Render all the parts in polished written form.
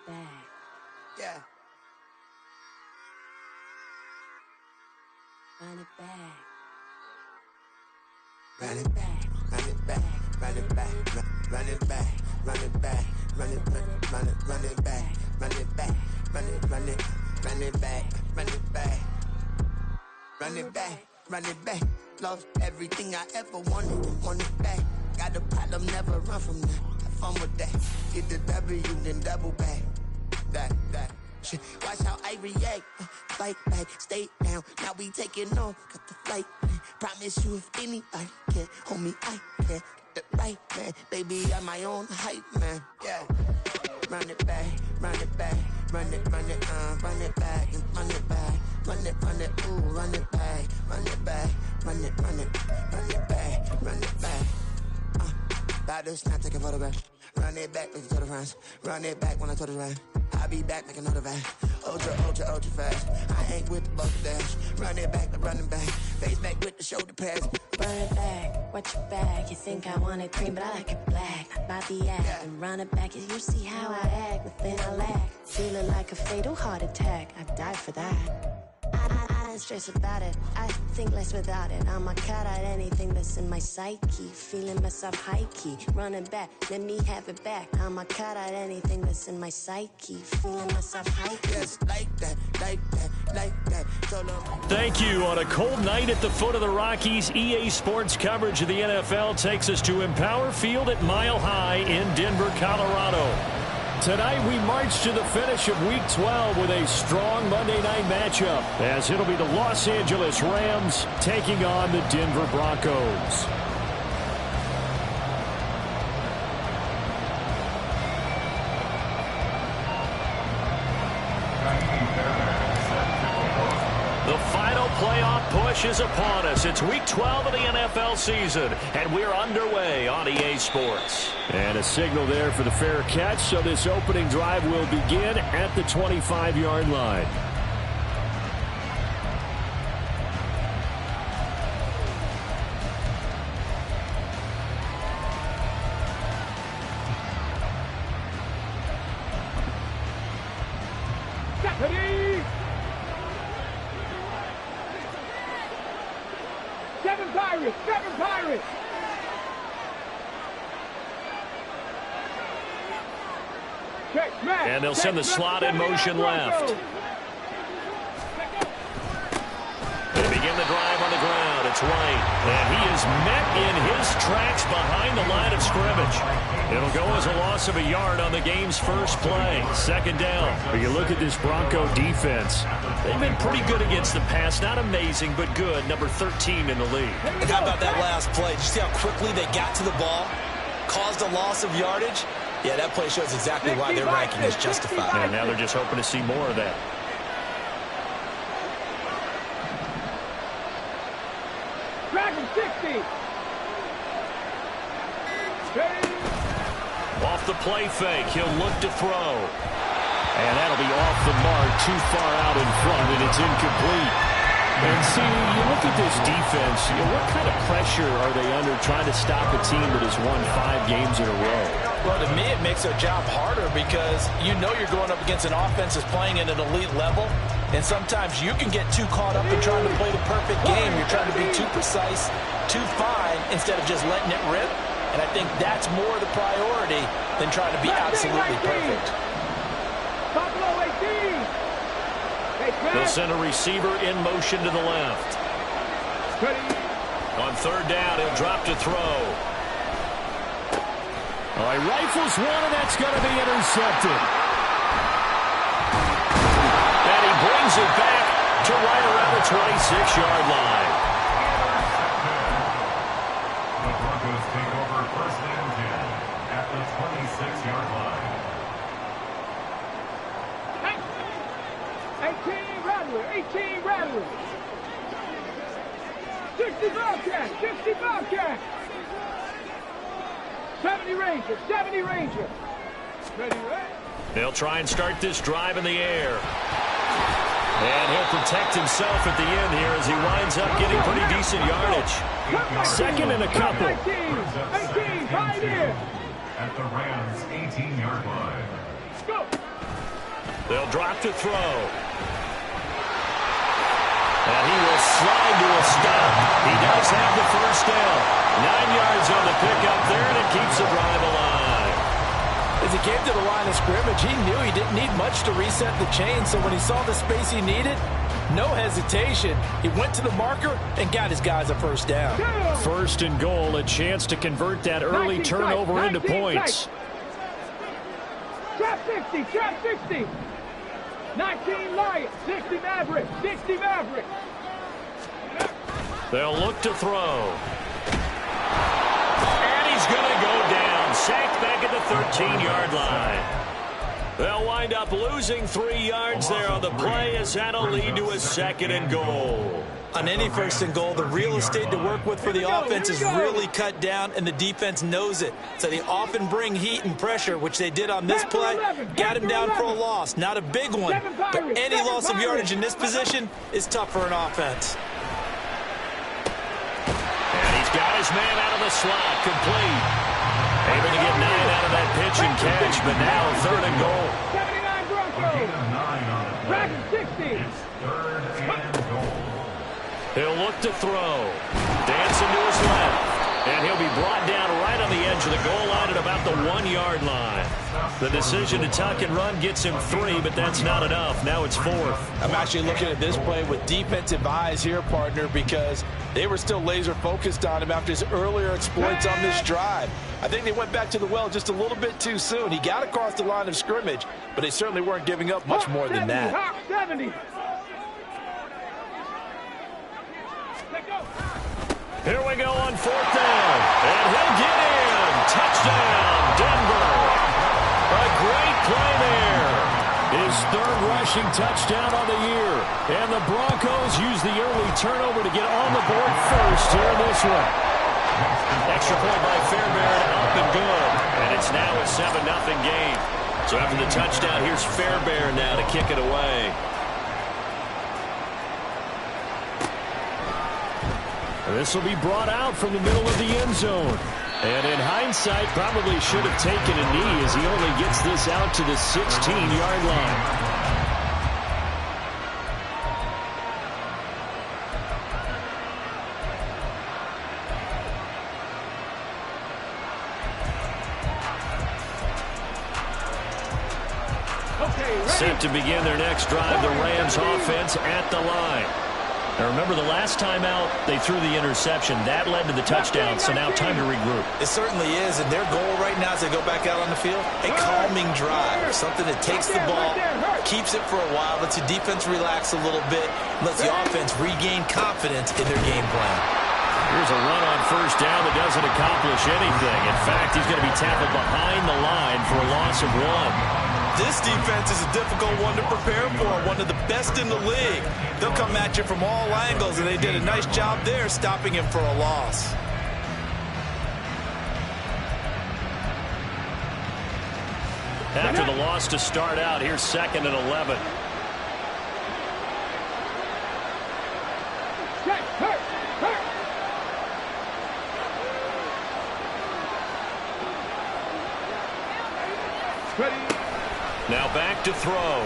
back. Yeah. Run it back. Run it back, run it back, run it back, run it back, run it back, run it back, run it back, run it back, run it back, run it back, run it back, run it back. Lost everything I ever wanted, want it back. Got a problem, never run from that. Have fun with that. Get the W, then double back. That shit. Watch how I react. Fight back, stay down. Now we taking off. Got the flight plan. Promise you if anybody can, homie, I can. Get the right man. Baby, I'm my own hype man. Yeah. Run it back, run it back, run it back, and run it back, run it, ooh, run it back, run it back, run it back, run it back. About to snap, take a photograph. Run it back, make it to the runs. Run it back when I told it right. I'll be back, make another van. Ultra fast. I ain't with the buck dash. Run it back, the running back. Face back with the shoulder pads. Run it back, watch your back. You think I want it cream, but I like it black. About the act, yeah. And run it back. You see how I act, nothing I lack. Feeling like a fatal heart attack. I'd die for that. I don't stress about it. I think less without it. I'ma cut out anything that's in my psyche. Feeling myself high key. Running back, let me have it back. I'ma cut out anything that's in my psyche. Feeling myself high key. Yes, like that, like that, like that. Thank you. On a cold night at the foot of the Rockies, EA Sports coverage of the NFL takes us to Empower Field at Mile High in Denver, Colorado. Tonight we march to the finish of Week 12 with a strong Monday night matchup, as it'll be the Los Angeles Rams taking on the Denver Broncos. The final playoff push is upon us. It's Week 12 of the NFL season, and we're underway on EA Sports. And a signal there for the fair catch, so this opening drive will begin at the 25-yard line. Seven Pirates! And they'll send the slot in motion left. They begin the drive on the ground. It's White. And he is met in his tracks behind the line of scrimmage. It'll go as a loss of a yard on the game's first play. Second down. When you look at this Bronco defense, they've been pretty good against the pass. Not amazing, but good. Number 13 in the league. And how about that last play? Did you see how quickly they got to the ball? Caused a loss of yardage? Yeah, that play shows exactly why their ranking is justified. And now they're just hoping to see more of that. Dragon 60. Off the play fake, he'll look to throw. And that'll be off the mark, too far out in front, and it's incomplete. And see, you look at this defense, what kind of pressure are they under trying to stop a team that has won 5 games in a row? Well, to me, it makes their job harder because you know you're going up against an offense that's playing at an elite level, and sometimes you can get too caught up in trying to play the perfect game. You're trying to be too precise, too fine, instead of just letting it rip. And I think that's more the priority than trying to be absolutely perfect. Buffalo 18. They'll send a receiver in motion to the left. On third down, he'll drop to throw. All right, rifles one, and that's going to be intercepted. And he brings it back to right around the 26-yard line. The Broncos take over first and 10 at the 26-yard line. 18 Rattler. 60 Bobcat. 70 Ranger. Ready, right? They'll try and start this drive in the air. And he'll protect himself at the end here as he winds up getting pretty decent yardage. Second and a couple. 18, 5 here. At the Rams' 18-yard line. Go. They'll drop to throw. And he will slide to a stop. He does have the first down. 9 yards on the pickup there, and it keeps the drive alive. As he came to the line of scrimmage, he knew he didn't need much to reset the chain, so when he saw the space he needed, no hesitation. He went to the marker and got his guys a first down. First and goal, a chance to convert that early turnover into points. Trap 60, trap 60. 19 Lions, 60 Mavericks, 60 Mavericks. They'll look to throw. And he's going to go down. Sacked back at the 13-yard line. They'll wind up losing 3 yards there on the play, as that'll lead to a second and goal. On any first and goal, the real estate to work with for the offense is really cut down, and the defense knows it. So they often bring heat and pressure, which they did on this play. Got him down for a loss. Not a big one, but any loss of yardage in this position is tough for an offense. And he's got his man out of the slot, complete. Able to get 9 out of that pitch and catch, but now third and goal. 79 Broncos. Dragon 60. It's third and goal. He'll look to throw. Dancing to his left. And he'll be brought down right on the edge of the goal line at about the 1-yard line. The decision to tuck and run gets him 3, but that's not enough. Now it's 4th. I'm actually looking at this play with defensive eyes here, partner, because they were still laser focused on him after his earlier exploits on this drive. I think they went back to the well just a little bit too soon. He got across the line of scrimmage, but they certainly weren't giving up much more than that. 70. Here we go on 4th down. And he'll get in. Touchdown, Denver. A great play there. His 3rd rushing touchdown on the year. And the Broncos use the early turnover to get on the board first here in this one. Extra point by Fairbairn, up and good. And it's now a 7-0 game. So after the touchdown, here's Fairbairn now to kick it away. This will be brought out from the middle of the end zone. And in hindsight, probably should have taken a knee as he only gets this out to the 16-yard line. Set to begin their next drive, the Rams offense at the line. Now remember, the last time out, they threw the interception. That led to the touchdown, so now time to regroup. It certainly is, and their goal right now as they go back out on the field, a calming drive, something that takes the ball, keeps it for a while, lets the defense relax a little bit, lets the offense regain confidence in their game plan. Here's a run on first down that doesn't accomplish anything. In fact, he's going to be tackled behind the line for a loss of 1. This defense is a difficult one to prepare for, one of the best in the league. They'll come at you from all angles, and they did a nice job there stopping him for a loss. After the loss to start out, here's 2nd and 11. Now back to throw.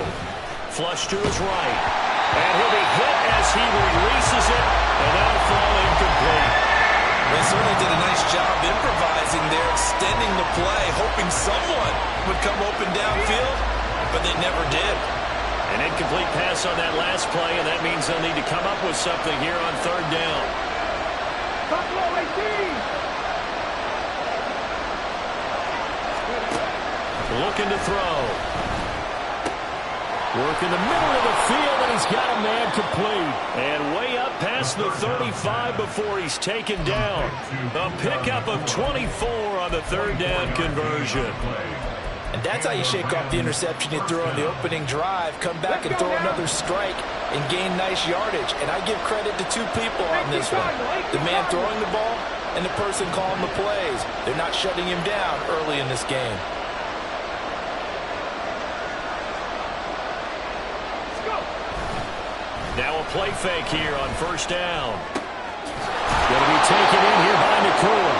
Flush to his right. And he'll be hit as he releases it, and that'll fall incomplete. They certainly did a nice job improvising there, extending the play, hoping someone would come open downfield, but they never did. An incomplete pass on that last play, and that means they'll need to come up with something here on 3rd down. Buffalo 18. Looking to throw. Work in the middle of the field, and he's got a man complete. And way up past the 35 before he's taken down. A pickup of 24 on the 3rd down conversion. And that's how you shake off the interception you threw on the opening drive, come back and throw another strike and gain nice yardage. And I give credit to 2 people on this one. The man throwing the ball and the person calling the plays. They're not shutting him down early in this game. Now a play fake here on 1st down. Going to be taken in here by Nakua.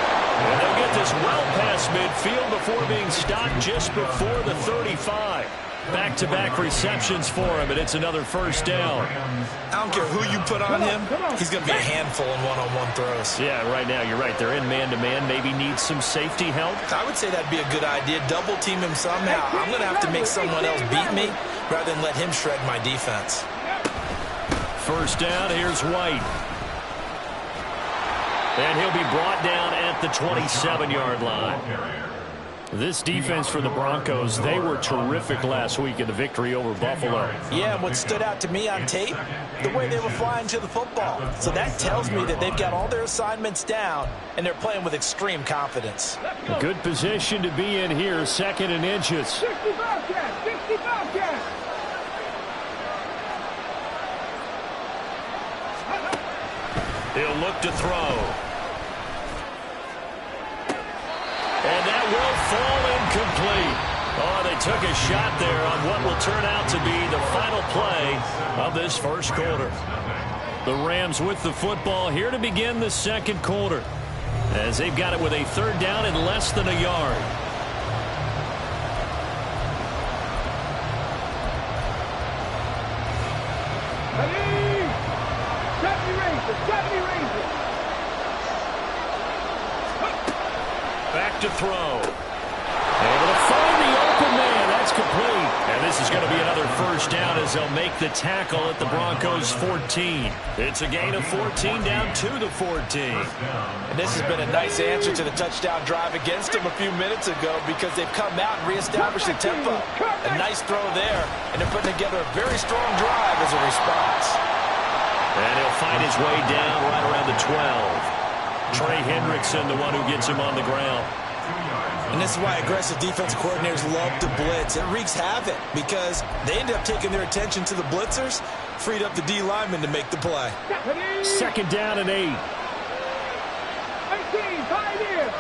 And they'll get this well past midfield before being stopped just before the 35. Back-to-back receptions for him, and it's another first down. I don't care who you put on him, he's going to be a handful in one-on-one throws. Yeah, right now, you're right. They're in man-to-man. Maybe need some safety help. I would say that'd be a good idea. Double team him somehow. I'm going to have to make someone else beat me rather than let him shred my defense. First down, here's White. And he'll be brought down at the 27-yard line. This defense for the Broncos, they were terrific last week in the victory over Buffalo. Yeah, what stood out to me on tape, the way they were flying to the football. So that tells me that they've got all their assignments down, and they're playing with extreme confidence. A good position to be in here, 2nd and inches. 60 Bobcats, 60 Bobcats. He'll look to throw. And that will fall incomplete. Oh, they took a shot there on what will turn out to be the final play of this first quarter. The Rams with the football here to begin the second quarter, as they've got it with a 3rd down and less than a yard. Ready? 70 Rangers, 70 Rangers. Back to throw. Able to find the open man. That's complete. And this is going to be another first down as they'll make the tackle at the Broncos' 14. It's a gain of 14 down to the 14. And this has been a nice answer to the touchdown drive against them a few minutes ago because they've come out and reestablished the tempo. A nice throw there, and they're putting together a very strong drive as a response. And he'll find his way down right around the 12. Trey Hendrickson, the one who gets him on the ground. And this is why aggressive defensive coordinators love to blitz. It wreaks havoc because they end up taking their attention to the blitzers, freed up the D lineman to make the play. 2nd down and 8. 18, 5 here.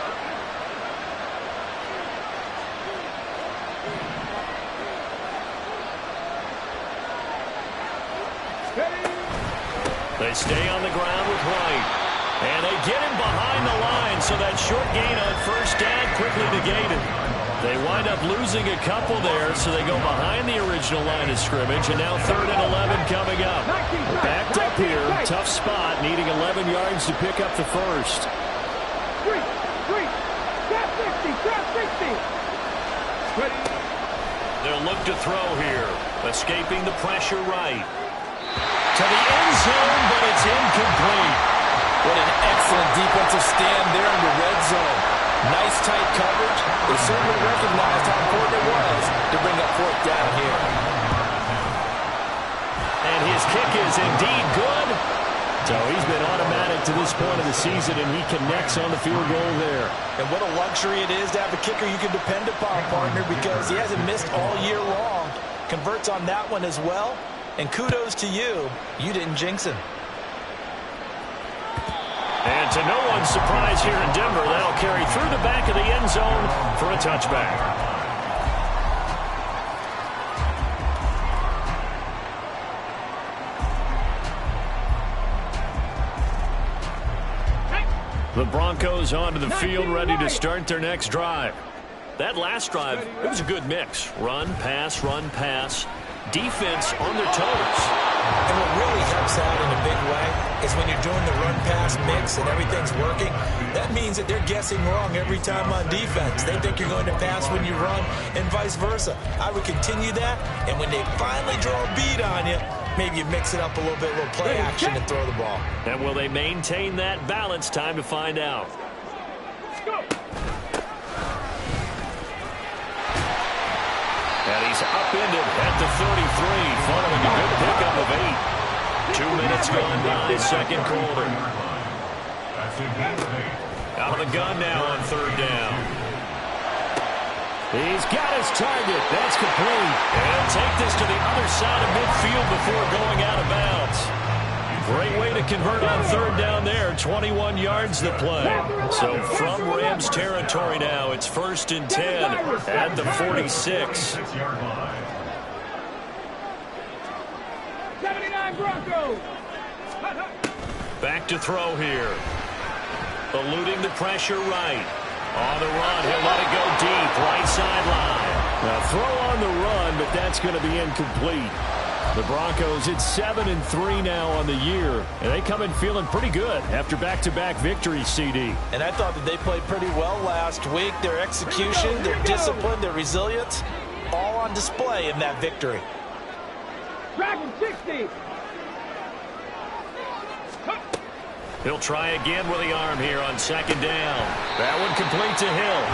They stay on the ground with White. And they get him behind the line, so that short gain on first down quickly negated. They wind up losing a couple there, so they go behind the original line of scrimmage, and now 3rd and 11 coming up. Backed up here, tough spot, needing 11 yards to pick up the first. 3, tap 60, tap 60. Ready? They'll look to throw here, escaping the pressure right. To the end zone, but it's incomplete. What an excellent defensive stand there in the red zone. Nice tight coverage. They certainly recognized how important it was to bring up 4th down here. And his kick is indeed good. So he's been automatic to this point of the season, and he connects on the field goal there. And what a luxury it is to have a kicker you can depend upon, partner, because he hasn't missed all year long. Converts on that one as well. And kudos to you. You didn't jinx him. And to no one's surprise here in Denver, that'll carry through the back of the end zone for a touchback. The Broncos onto the field, ready to start their next drive. That last drive, it was a good mix. Run, pass, defense on their toes. And what really helps out in a big way is when you're doing the run-pass mix and everything's working, that means that they're guessing wrong every time on defense. They think you're going to pass when you run and vice versa. I would continue that, and when they finally draw a beat on you, maybe you mix it up a little bit, a little play action and throw the ball. And will they maintain that balance? Time to find out. Let's go. And he's upended at the 33, following a good pickup of 8. 2 minutes gone by, second quarter. Out of the gun now on 3rd down. He's got his target. That's complete. And take this to the other side of midfield before going out of bounds. Great way to convert on 3rd down there. 21 yards the play. So from Rams territory now, it's 1st and 10 at the 46. 79 Broncos. Back to throw here. Eluding the pressure right. On the run, he'll let it go deep. Right sideline. Now throw on the run, but that's going to be incomplete. The Broncos, it's 7-3 now on the year, and they come in feeling pretty good after back-to-back victories, CD. And I thought that they played pretty well last week. Their execution, their discipline, their resilience, all on display in that victory. Dragon 60. He'll try again with the arm here on second down. That one complete to Hill.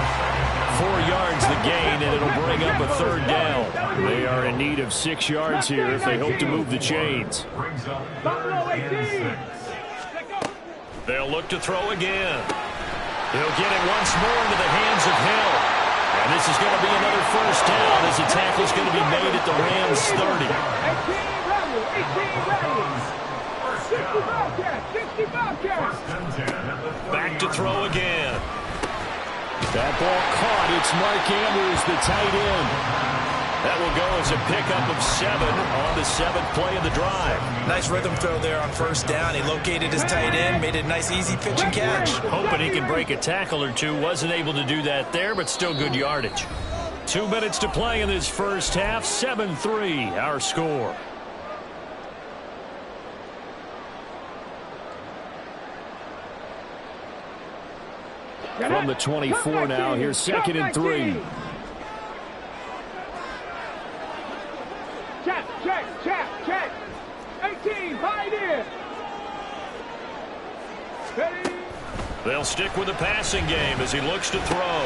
4 yards the gain, and it'll bring up a third down. They are in need of 6 yards here if they hope to move the chains. They'll look to throw again. He'll get it once more into the hands of Hill. And this is going to be another first down as the tackle is going to be made at the Rams 30. 65 catch. Back to throw again. That ball caught. It's Mark Andrews, the tight end. That will go as a pickup of 7 on the 7th play of the drive. Nice rhythm throw there on first down. He located his tight end, made it a nice easy pitch and catch. Hoping he can break a tackle or two. Wasn't able to do that there, but still good yardage. 2 minutes to play in this first half. 7-3 our score. From the 24 now, here's 2nd and 3. Check. 18, Pioneer. They'll stick with the passing game as he looks to throw.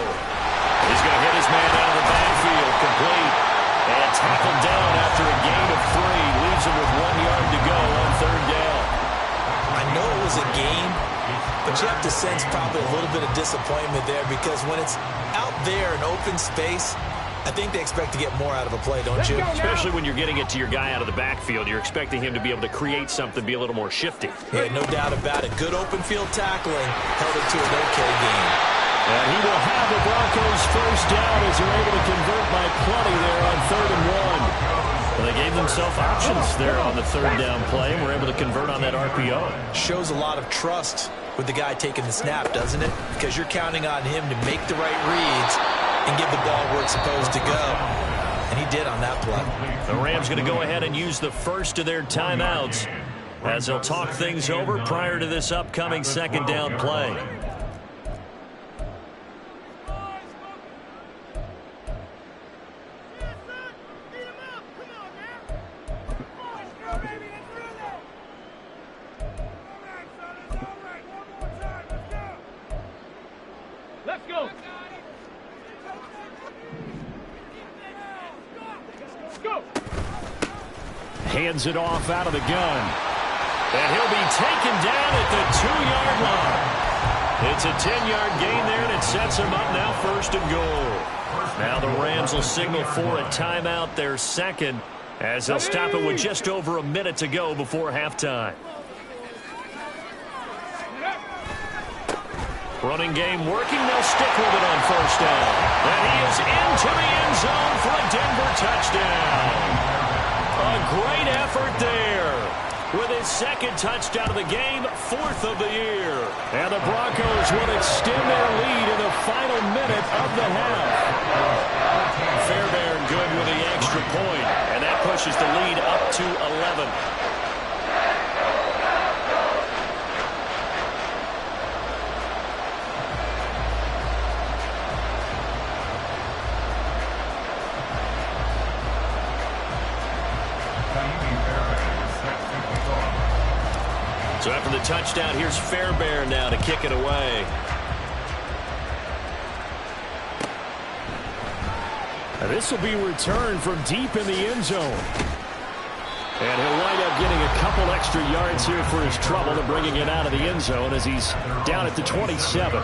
He's going to hit his man out of the backfield, complete. And tackled down after a gain of 3. Leaves him with 1 yard to go on third down. I know it was a gain, but you have to sense probably a little bit of disappointment there because when it's out there in open space, I think they expect to get more out of a play, don't you? Especially when you're getting it to your guy out of the backfield. You're expecting him to be able to create something, be a little more shifty. Yeah, no doubt about it. Good open field tackling held it to an okay game. And he will have the Broncos first down as they're able to convert by plenty there on 3rd and 1. Well, they gave themselves options there on the 3rd down play and were able to convert on that RPO. Shows a lot of trust with the guy taking the snap, doesn't it? Because you're counting on him to make the right reads and give the ball where it's supposed to go. And he did on that play. The Rams going to go ahead and use the first of their timeouts as they'll talk things over prior to this upcoming 2nd down play. Let's go. Hands it off out of the gun. And he'll be taken down at the 2-yard line. It's a 10-yard gain there, and it sets him up now 1st and goal. Now the Rams will signal for a timeout, their 2nd, as they'll stop it with just over a minute to go before halftime. Running game working. They'll stick with it on 1st down. And he is into the end zone for a Denver touchdown. A great effort there. With his 2nd touchdown of the game, 4th of the year. And the Broncos will extend their lead in the final minute of the half. Fairbairn good with the extra point, and that pushes the lead up to 11. So after the touchdown, here's Fairbairn now to kick it away. Now this will be returned from deep in the end zone. And he'll wind up getting a couple extra yards here for his trouble and bringing it out of the end zone as he's down at the 27.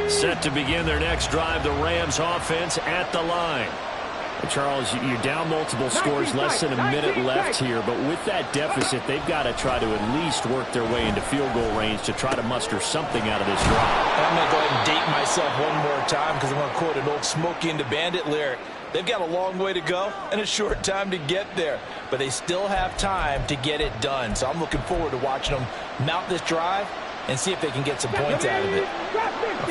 Set to begin their next drive, the Rams offense at the line. Charles, you're down multiple scores, less than a minute left here, but with that deficit, they've got to try to at least work their way into field goal range to try to muster something out of this drive. I'm going to go ahead and date myself one more time because I'm going to quote an old Smokey and the Bandit lyric. They've got a long way to go and a short time to get there, but they still have time to get it done. So I'm looking forward to watching them mount this drive and see if they can get some points out of it.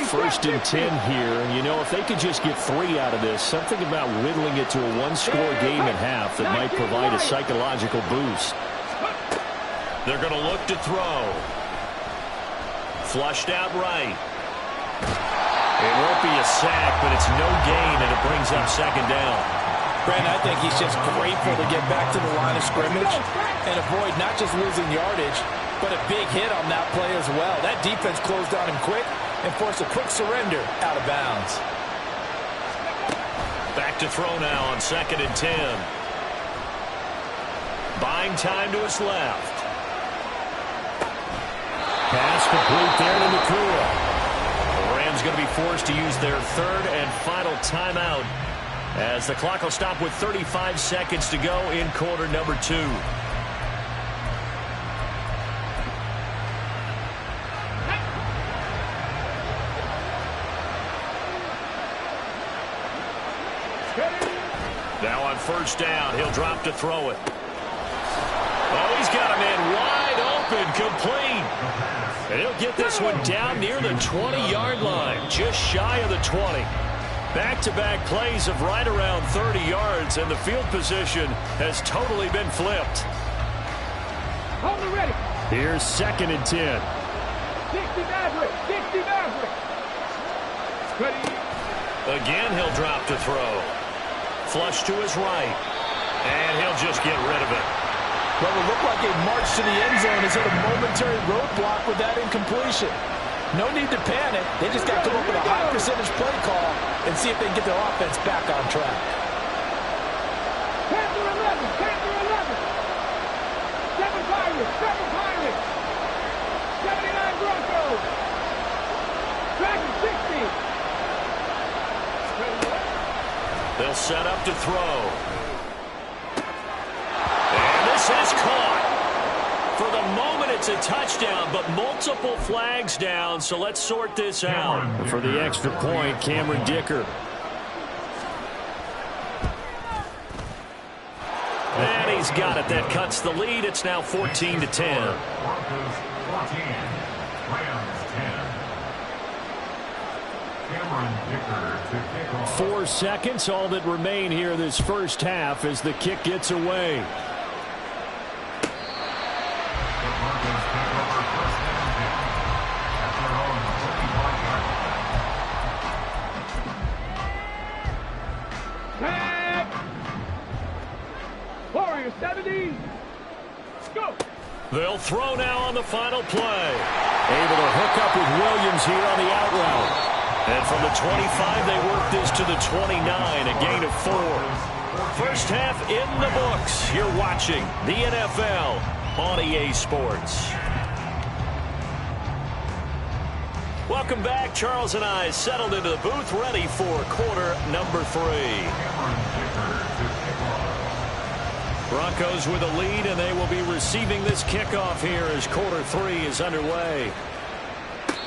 First and 10 here. And, you know, if they could just get 3 out of this, something about whittling it to a one-score game at half that might provide a psychological boost. They're going to look to throw. Flushed out right. It won't be a sack, but it's no gain, and it brings up second down. Brandon, I think he's just grateful to get back to the line of scrimmage and avoid not just losing yardage, but a big hit on that play as well. That defense closed on him quick and forced a quick surrender out of bounds. Back to throw now on second and 10. Buying time to his left. Pass complete there to Nakua. The Rams going to be forced to use their third and final timeout as the clock will stop with 35 seconds to go in quarter number 2. Now on first down, he'll drop to throw it. Oh, he's got a man wide open, complete. And he'll get this one down near the 20-yard line, just shy of the 20. Back-to-back plays of right around 30 yards, and the field position has totally been flipped. Hold it ready. Here's second and 10. 60 Maverick. 60 Maverick. Ready. Again, he'll drop to throw. Flush to his right. And he'll just get rid of it. Well, it looked like a march to the end zone has hit a momentary roadblock with that incompletion. No need to panic. They just got to come up with a high percentage play call and see if they can get their offense back on track. Panther 11. Panther 11. 7 Pirates. 7 Pirates. 79 Broncos. Dragon 60. They'll set up to throw. Is caught. For the moment, it's a touchdown, but multiple flags down, so let's sort this out. For the extra point, Cameron Dicker. And he's got it. That cuts the lead. It's now 14-10. 4 seconds, all that remain here this first half as the kick gets away. Warriors 70. Go. They'll throw now on the final play. Able to hook up with Williams here on the out route. And from the 25, they work this to the 29, a gain of 4. First half in the books. You're watching the NFL on EA Sports. Welcome back. Charles and I settled into the booth, ready for quarter number 3. Broncos with a lead, and they will be receiving this kickoff here as quarter 3 is underway.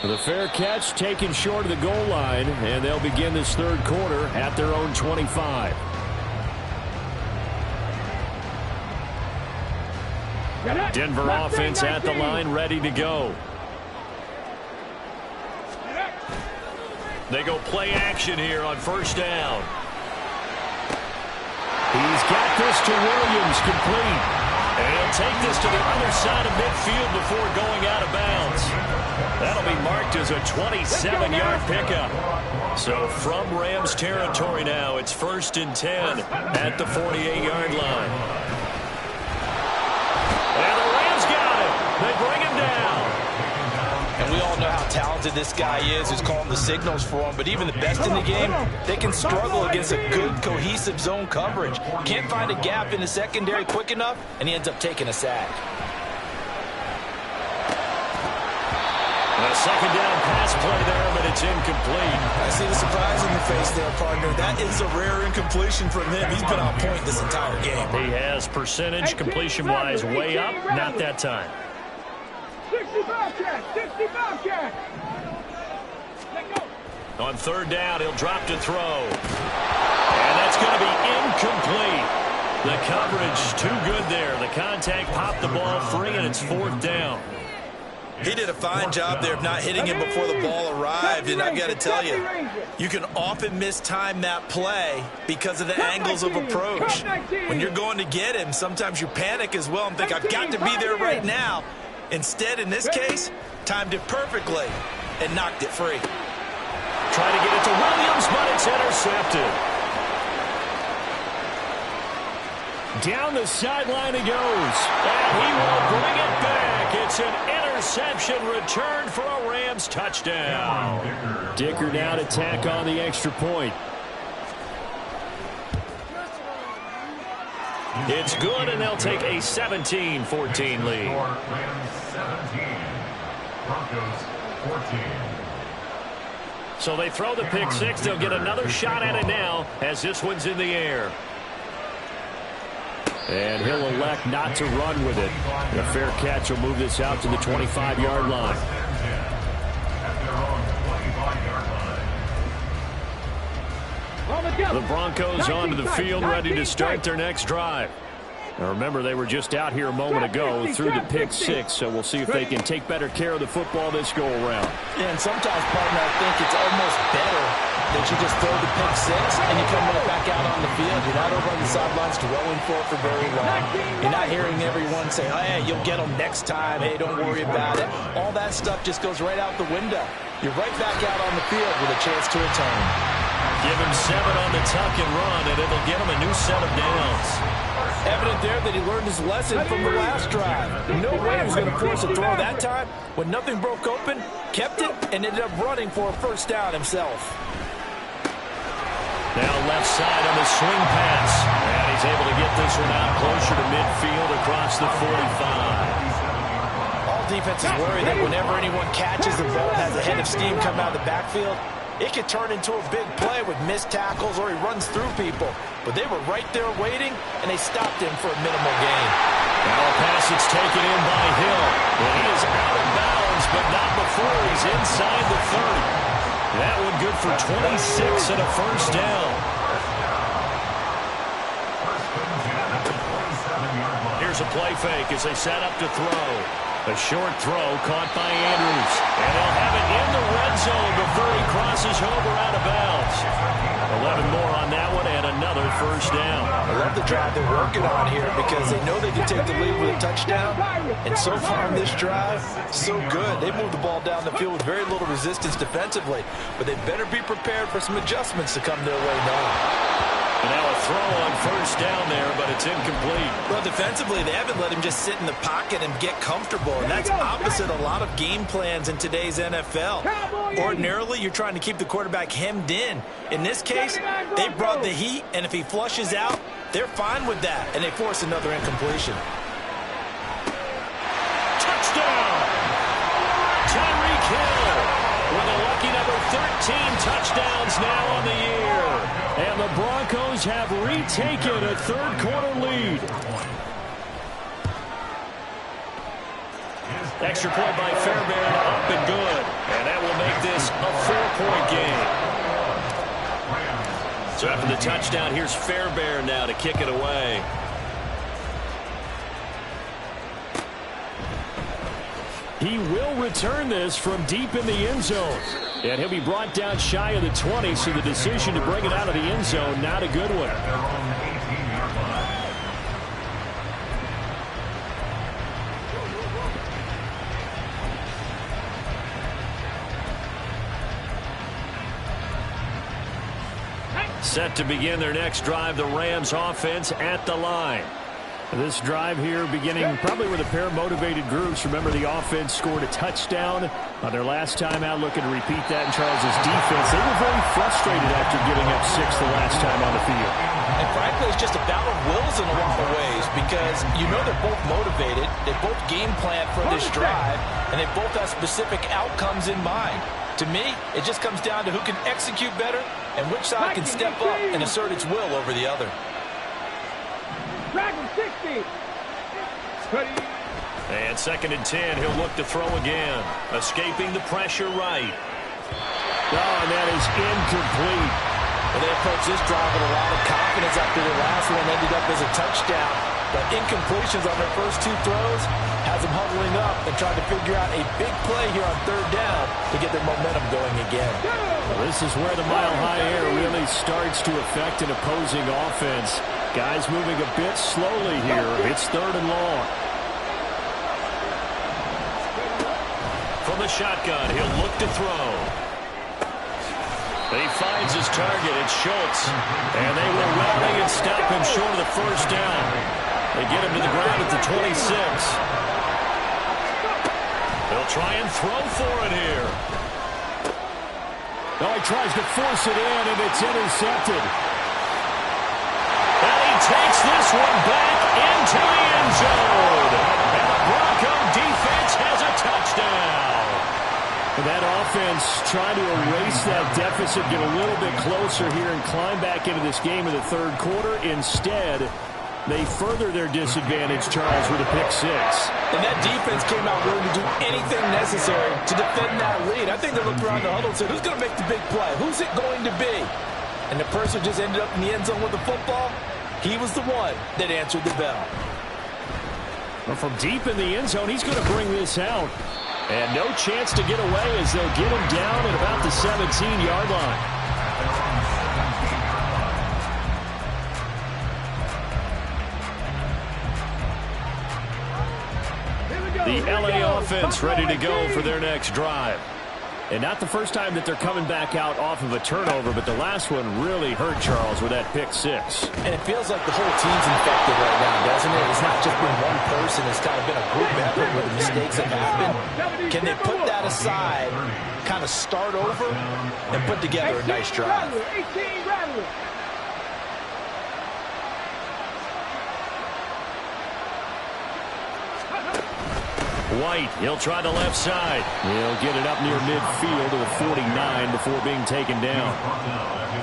The fair catch taken short of the goal line, and they'll begin this third quarter at their own 25. Denver offense at the line, ready to go. They go play action here on first down. He's got this to Williams, complete. And he'll take this to the other side of midfield before going out of bounds. That'll be marked as a 27-yard pickup. So from Rams territory now, it's 1st and 10 at the 48-yard line. And the Rams got it. They bring him down. And we all know how talented this guy is who's calling the signals for him. But even the best in the game, they can struggle against a good, cohesive zone coverage. Can't find a gap in the secondary quick enough, and he ends up taking a sack. A second down pass play there, but it's incomplete. I see the surprise in your face there, partner. That is a rare incompletion from him. He's been on point this entire game. He has percentage completion-wise way up. Not that time. 65 catch. 65 catch. Let go. On third down, he'll drop to throw. And that's going to be incomplete. The coverage too good there. The contact popped the ball free, and it's 4th down. He did a fine job there of not hitting him before the ball arrived, and I've got to tell you, you can often mistime that play because of the angles of approach. When you're going to get him, sometimes you panic as well and think, I've got to be there right now. Instead, in this case, timed it perfectly and knocked it free. Trying to get it to Williams, but it's intercepted. Down the sideline he goes, and he will bring it back. It's an interception returned for a Rams touchdown. Dicker now to tack on the extra point. It's good, and they'll take a 17-14 lead. Rams 17, Broncos 14. So they throw the pick six. They'll get another shot at it now as this one's in the air. And he'll elect not to run with it. A fair catch will move this out to the 25-yard line. The Broncos onto the field, ready to start their next drive. Now remember, they were just out here a moment ago through the pick six, so we'll see if they can take better care of the football this go-around. Yeah, and sometimes, partner, I think it's almost better that you just throw the pick six and you come right back out on the field. You're not over on the sidelines dwelling for it for very long. You're not hearing everyone say, oh, hey, you'll get them next time. Hey, don't worry about it. All that stuff just goes right out the window. You're right back out on the field with a chance to atone. Give him 7 on the tuck and run, and it'll get him a new set of downs. Evident there that he learned his lesson from the last drive. No way he was going to force a throw that time. When nothing broke open, kept it, and ended up running for a first down himself. Now left side on the swing pass. And he's able to get this one out closer to midfield across the 45. All defenses worry that whenever anyone catches the ball, has a head of steam come out of the backfield, it could turn into a big play with missed tackles or he runs through people. But they were right there waiting, and they stopped him for a minimal gain. Now a pass that's taken in by Hill. And he is out of bounds, but not before he's inside the 30. That one good for 26 and a first down. Here's a play fake as they set up to throw. A short throw caught by Andrews. And they'll have it in the red zone before he crosses over out of bounds. 11 more on that one and another first down. I love the drive they're working on here because they know they can take the lead with a touchdown. And so far in this drive, so good. They moved the ball down the field with very little resistance defensively. But they better be prepared for some adjustments to come their way now. And now a throw on first down there, but it's incomplete. Well, defensively, they haven't let him just sit in the pocket and get comfortable, and that's opposite a lot of game plans in today's NFL. Ordinarily, you're trying to keep the quarterback hemmed in. In this case, they brought the heat, and if he flushes out, they're fine with that, and they force another incompletion. Touchdown! Tyreek Hill with a lucky number 13 touchdowns now on the year. And the Broncos have retaken a third-quarter lead. Extra point by Fairbairn, up and good. And that will make this a 4-point game. So after the touchdown, here's Fairbairn now to kick it away. He will return this from deep in the end zone. And he'll be brought down shy of the 20, so the decision to bring it out of the end zone, not a good one. Set to begin their next drive, the Rams offense at the line. This drive here beginning probably with a pair of motivated groups. Remember, the offense scored a touchdown on their last time out. Looking to repeat that in Charles's defense. They were very frustrated after giving up 6 the last time on the field. And frankly, it's just a battle of wills in a lot of ways because you know they're both motivated. They both game plan for this drive, and they both have specific outcomes in mind. To me, it just comes down to who can execute better and which side can step up and assert its will over the other. Dragon 60. And 2nd and 10, he'll look to throw again. Escaping the pressure right. Oh, and that is incomplete. Well, they approached this drive with a lot of confidence after the last one ended up as a touchdown. But incompletions on their first 2 throws has them huddling up and trying to figure out a big play here on 3rd down to get their momentum going again. Well, this is where the mile-high air really starts to affect an opposing offense. Guys moving a bit slowly here. It's 3rd and long. From the shotgun, he'll look to throw. He finds his target. It's Schultz. And they will rally and stop him short of the 1st down. They get him to the ground at the 26. They'll try and throw for it here. Oh, he tries to force it in, and it's intercepted. And he takes this one back into the end zone. And the Bronco defense has a touchdown. And that offense trying to erase that deficit, get a little bit closer here, and climb back into this game in the 3rd quarter. Instead, they further their disadvantage, Charles, with a pick 6. And that defense came out willing to do anything necessary to defend that lead. I think they looked around the huddle and said, who's going to make the big play? Who's it going to be? And the person just ended up in the end zone with the football. He was the one that answered the bell. Well, from deep in the end zone, he's going to bring this out. And no chance to get away as they'll get him down at about the 17-yard line. The LA offense ready to go for their next drive. And not the first time that they're coming back out off of a turnover, but the last one really hurt Charles with that pick 6. And it feels like the whole team's infected right now, doesn't it? It's not just been one person. It's kind of been a group effort where the mistakes have happened. Can they put that aside, kind of start over, and put together a nice drive? White, he'll try the left side. He'll get it up near midfield to the 49 before being taken down.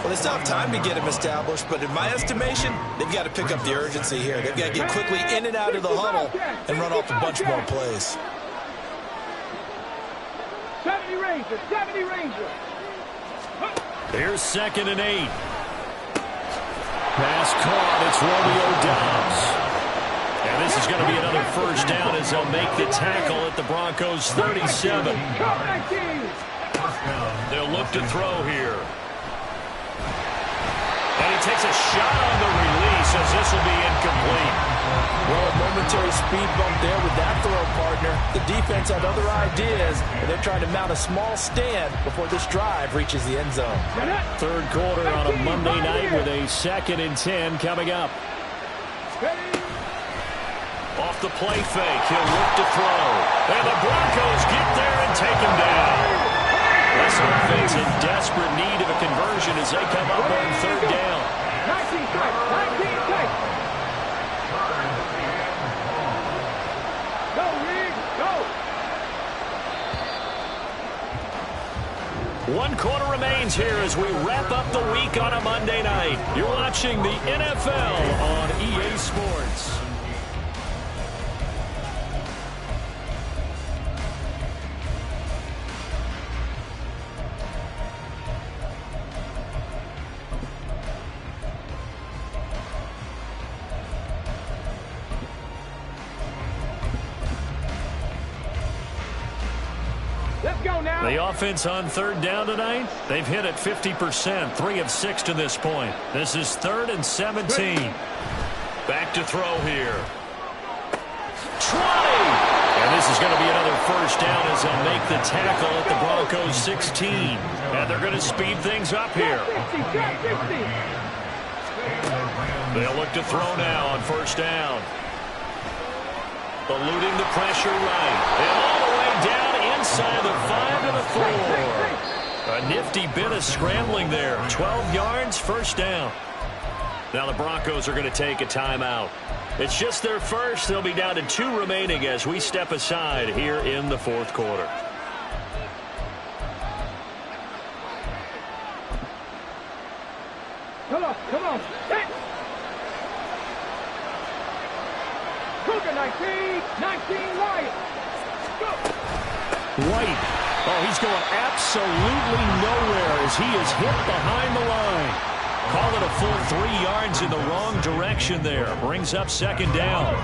Well, they still have time to get him established, but in my estimation, they've got to pick up the urgency here. They've got to get quickly in and out of the huddle and run off a bunch more plays. 70 Rangers, 70 Rangers. Here's 2nd and 8. Pass caught. It's Romeo Doubs. And this is going to be another 1st down as they'll make the tackle at the Broncos' 37. They'll look to throw here. And he takes a shot on the release as this will be incomplete. Well, a momentary speed bump there with that throw, partner. The defense had other ideas, and they're trying to mount a small stand before this drive reaches the end zone. 3rd quarter on a Monday night with a 2nd and 10 coming up. Off the play fake, he'll look to throw. And the Broncos get there and take him down. This offense in desperate need of a conversion as they come up on 3rd down. 19 take. Go, Jigg, go. 1 quarter remains here as we wrap up the week on a Monday night. You're watching the NFL on EA Sports. The offense on 3rd down tonight, they've hit at 50%, 3 of 6 to this point. This is 3rd and 17. Back to throw here. 20! And this is going to be another 1st down as they'll make the tackle at the Broncos' 16. And they're going to speed things up here. They'll look to throw now on 1st down. Eluding the pressure right. And all the way down inside the 5 to the 4. A nifty bit of scrambling there. 12 yards, 1st down. Now the Broncos are going to take a timeout. It's just their first. They'll be down to 2 remaining as we step aside here in the 4th quarter. Come on. Hit. Cougar 19 Lions. Go. White. Oh, he's going absolutely nowhere as he is hit behind the line. Call it a full 3 yards in the wrong direction there. Brings up second down.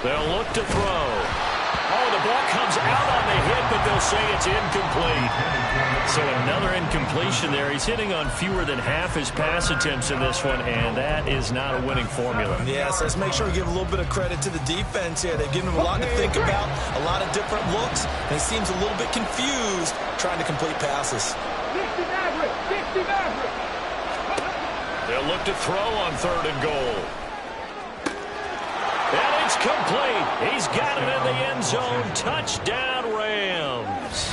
They'll look to throw. Oh, the ball comes out on the hit, but they'll say it's incomplete. So another incompletion there. He's hitting on fewer than half his pass attempts in this one, and that is not a winning formula. Yes, let's make sure we give a little bit of credit to the defense here. They've given him a lot to think about, a lot of different looks, and he seems a little bit confused trying to complete passes. 60 Maverick, 60 Maverick. They'll look to throw on 3rd and goal. And it's complete. He's got it in the end zone. Touchdown, Rams.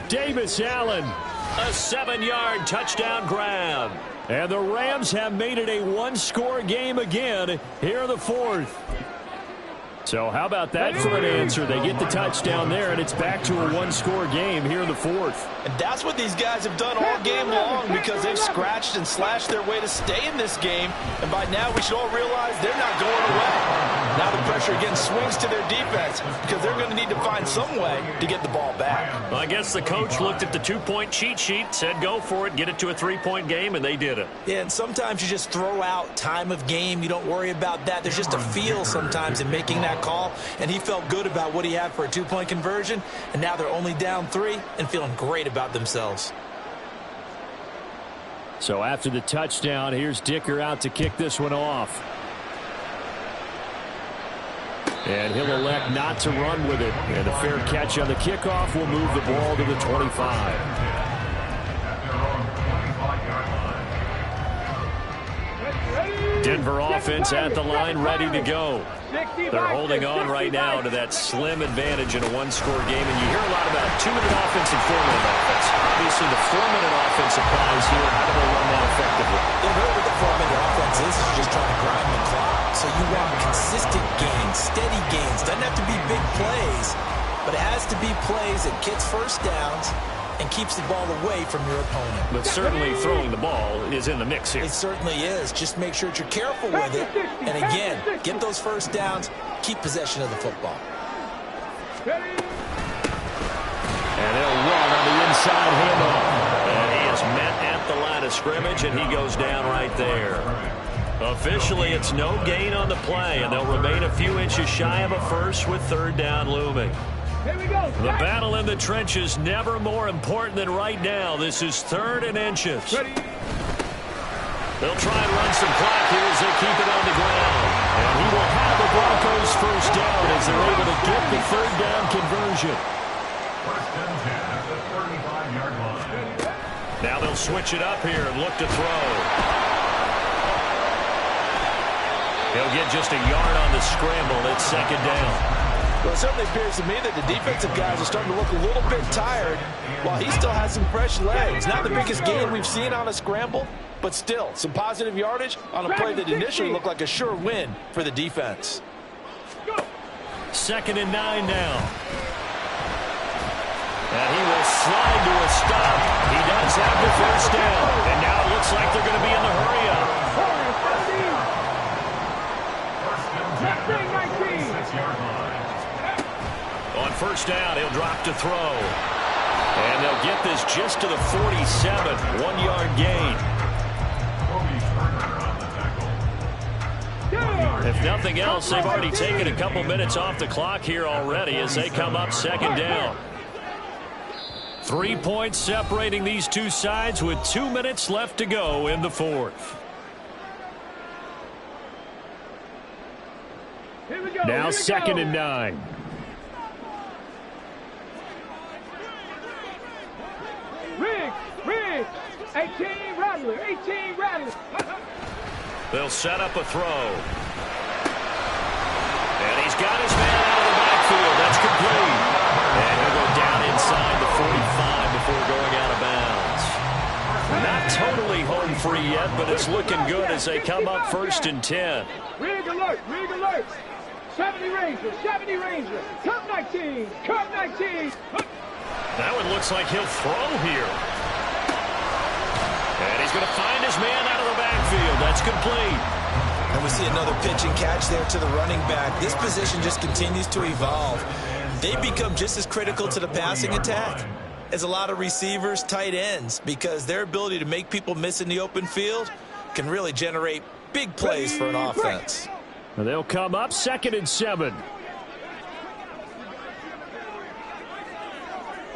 Davis Allen, a 7-yard touchdown grab. And the Rams have made it a one-score game again here in the 4th. So how about that for an answer? They get the touchdown there, and it's back to a one-score game here in the 4th. And that's what these guys have done all game long, because they've scratched and slashed their way to stay in this game. And by now, we should all realize they're not going away. Now the pressure again swings to their defense, because they're going to need to find some way to get the ball back. Well, I guess the coach looked at the 2-point cheat sheet, said go for it, get it to a 3-point game, and they did it. Yeah, and sometimes you just throw out time of game. You don't worry about that. There's just a feel sometimes in making that call, and he felt good about what he had for a 2-point conversion, and now they're only down 3 and feeling great about themselves. So after the touchdown, here's Dicker out to kick this one off. And he'll elect not to run with it. And a fair catch on the kickoff will move the ball to the 25. Denver offense at the line, ready to go. They're holding on right now to that slim advantage in a one-score game. And you hear a lot about 2-minute offense and 4-minute offense. Obviously, the 4-minute offense applies here. How do they run that effectively? Yeah, really what the 4-minute offense is just trying to grind the clock. So you want consistent gains, steady gains. Doesn't have to be big plays, but it has to be plays that gets first downs and keeps the ball away from your opponent. But certainly throwing the ball is in the mix here. It certainly is. Just make sure that you're careful with it. And again, get those first downs, keep possession of the football. And they'll run on the inside handoff. And he is met at the line of scrimmage, and he goes down right there. Officially, it's no gain on the play, and they'll remain a few inches shy of a first with 3rd down looming. The battle in the trenches never more important than right now. This is 3rd and inches. They'll try and run some clock here as they keep it on the ground. And he will have the Broncos first down as they're able to get the 3rd down conversion. First and 10 at the 35-yard line. Now they'll switch it up here and look to throw. He'll get just a yard on the scramble. It's 2nd down. Well, it certainly appears to me that the defensive guys are starting to look a little bit tired while he still has some fresh legs. Not the biggest gain we've seen on a scramble, but still some positive yardage on a play that initially looked like a sure win for the defense. 2nd and 9 now. And he will slide to a stop. He does have the first down. And now it looks like they're going to be in the hurry-up. On first down, he'll drop to throw. And they'll get this just to the 47, 1-yard gain. If nothing else, they've already taken a couple minutes off the clock here already as they come up 2nd down. 3 points separating these two sides with 2 minutes left to go in the 4th. Now 2nd and 9. Rigg, 18 Rattler, 18 Rattler. They'll set up a throw. And he's got his man out of the backfield. That's complete. And he'll go down inside the 45 before going out of bounds. Not totally home free yet, but it's looking good as they come up 1st and 10. Rigg alert, Rigg alert. 70 Ranger, 70 Ranger. Cup 19, Cup 19. That one looks like he'll throw here. And he's going to find his man out of the backfield. That's complete. And we see another pitch and catch there to the running back. This position just continues to evolve. They become just as critical to the passing attack as a lot of receivers, tight ends, because their ability to make people miss in the open field can really generate big plays for an offense. And they'll come up 2nd and 7.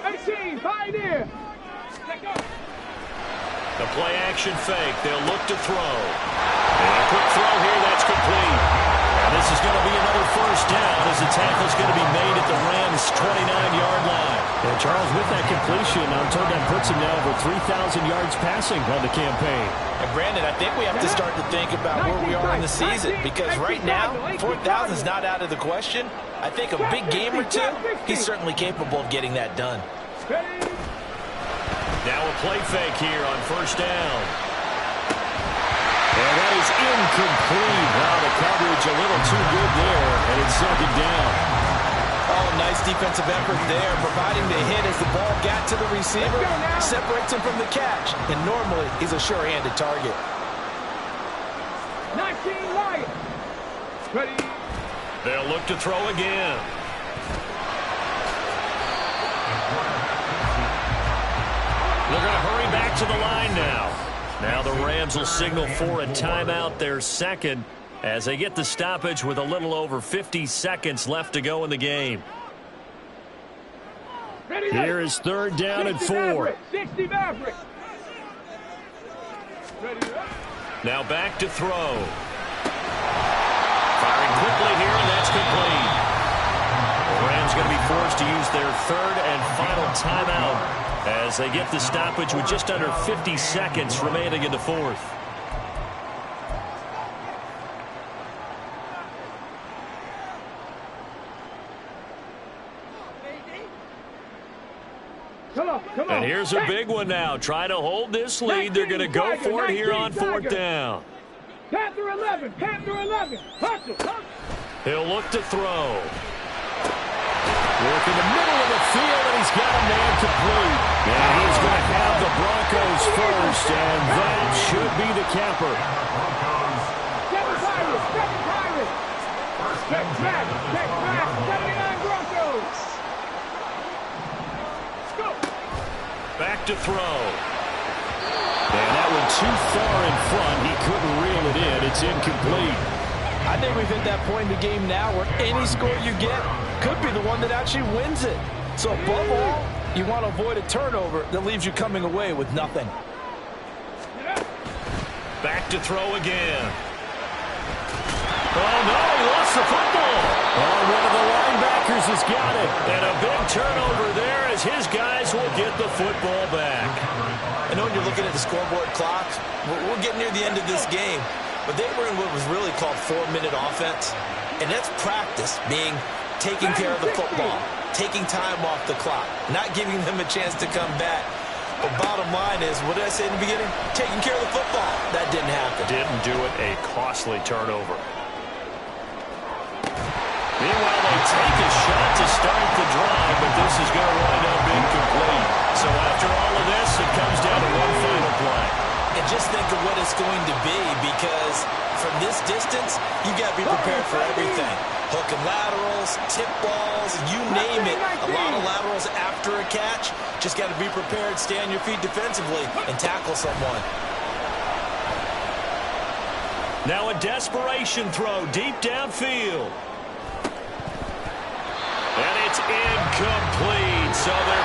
18, Pioneer. The play action fake. They'll look to throw. And a quick throw here. That's complete. And this is going to be another first down as the tackle's going to be made at the Rams' 29-yard line. And Charles, with that completion, I'm told that puts him now over 3,000 yards passing on the campaign. And Brandon, I think we have to start to think about where we are in the season, because right now, 4,000 is not out of the question. I think a big game or two, he's certainly capable of getting that done. Now a play fake here on first down. And that is incomplete. Wow, the coverage a little too good there, and it's 2nd down. Oh, nice defensive effort there, providing the hit as the ball got to the receiver, separates him from the catch, and normally he's a sure-handed target. 19 Lions. Ready. They'll look to throw again. They're going to hurry back to the line now. Now the Rams will signal for a timeout, their 2nd, as they get the stoppage with a little over 50 seconds left to go in the game. Here is 3rd down and 4. 60 Maverick. Now back to throw. Firing quickly here, and that's complete. The Rams going to be forced to use their 3rd and final timeout as they get the stoppage with just under 50 seconds remaining in the 4th. Come on. And here's a big one now. Trying to hold this lead. They're going to go for it here on 4th down. Panther 11. Hustle. He'll look to throw. Work in the middle of the field, and he's got a man complete. And he's going to have the Broncos first, and that should be the capper. Seven Pirates. Check back. 79 Broncos. Go. Back to throw. And that one too far in front. He couldn't reel it in. It's incomplete. I think we've hit that point in the game now where any score you get could be the one that actually wins it. So above all, you want to avoid a turnover that leaves you coming away with nothing. Back to throw again. Oh, no, he lost the football. Oh, one of the linebackers has got it. And a big turnover there as his guys will get the football back. I know when you're looking at the scoreboard clock, we're getting near the end of this game, but they were in what was really called 4-minute offense. And that's practice, being taking care of the football, taking time off the clock, not giving them a chance to come back. But bottom line is, what did I say in the beginning? Taking care of the football. That didn't happen. Didn't do it. A costly turnover. Meanwhile, they take a shot to start the drive, but this is going to wind up incomplete. So after all of this, it comes down to one final play. And just think of what it's going to be, because from this distance, you got to be prepared for everything. Hook and laterals, tip balls, you name it. A lot of laterals after a catch. Just got to be prepared, stay on your feet defensively, and tackle someone. Now a desperation throw deep downfield. And it's incomplete. So they're